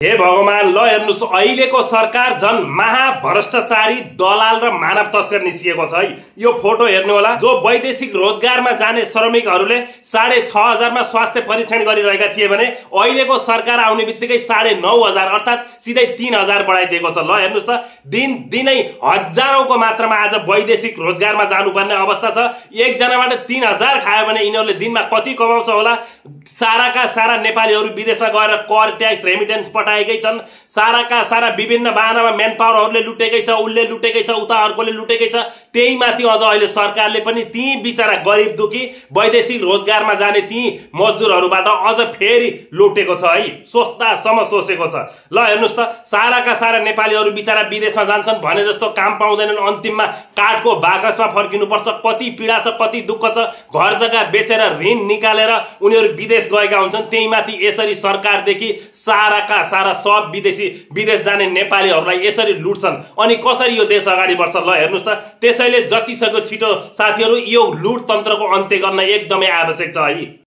हे भगवान, ल हेर्नुस्, अहिलेको सरकार झन् महाभ्रष्टाचारी दलाल र मानव तस्कर निस्किएको छ है। यो फोटो हेर्नु होला, जो वैदेशिक रोजगारमा जाने श्रमिकहरूले 6,500 मा स्वास्थ्य परीक्षण गरिरहेका थिए भने अहिलेको सरकार आउने बित्तिकै 9,500 अर्थात् सिधै 3,000 बढाइदिएको छ। ल हेर्नुस् त, दिनै हजारौंको मात्रामा आज वैदेशिक रोजगारमा जानुपर्ने अवस्था छ। एकजनाबाट 3,000 खायो भने यिनीहरूले दिनमा कति कमाउँछ होला। साराका सारा नेपालीहरू विदेशमा गएर कर ट्याक्स रेमिटेन्स पठाएकै छन्। साराका सारा विभिन्न बहानामा म्यान पावरहरूले लुटेकै छ, उसले लुटेकै छ, उता अर्कोले लुटेकै छ। त्यही माथि अझ अहिले सरकारले पनि ती बिचारा गरिब दुखी वैदेशिक रोजगारमा जाने ती मजदुरहरूबाट अझ फेरि लुटेको छ है। सोच्दासम्म सोचेको छ। ल हेर्नुस् त, साराका सारा नेपालीहरू बिचारा विदेशमा जान्छन् भने जस्तो काम पाउँदैनन्, अन्तिममा काठको बाकसमा फर्किनुपर्छ। कति पीडा छ, कति दुःख छ। घर जग्गा बेचेर ऋण निकालेर उनीहरू विदेश गएका हुन्छन्। त्यही माथि यसरी सरकारदेखि साराका सारा सब विदेश जाने नेपालीहरूलाई यसरी लुट्छन्। अनि कसरी यो देश अगाडि बढ्छ? ल हेर्नुस् त, त्यसैले जतिसक्दो छिटो साथीहरू यो लुट तन्त्रको अन्त्य गर्न एकदमै आवश्यक छ है।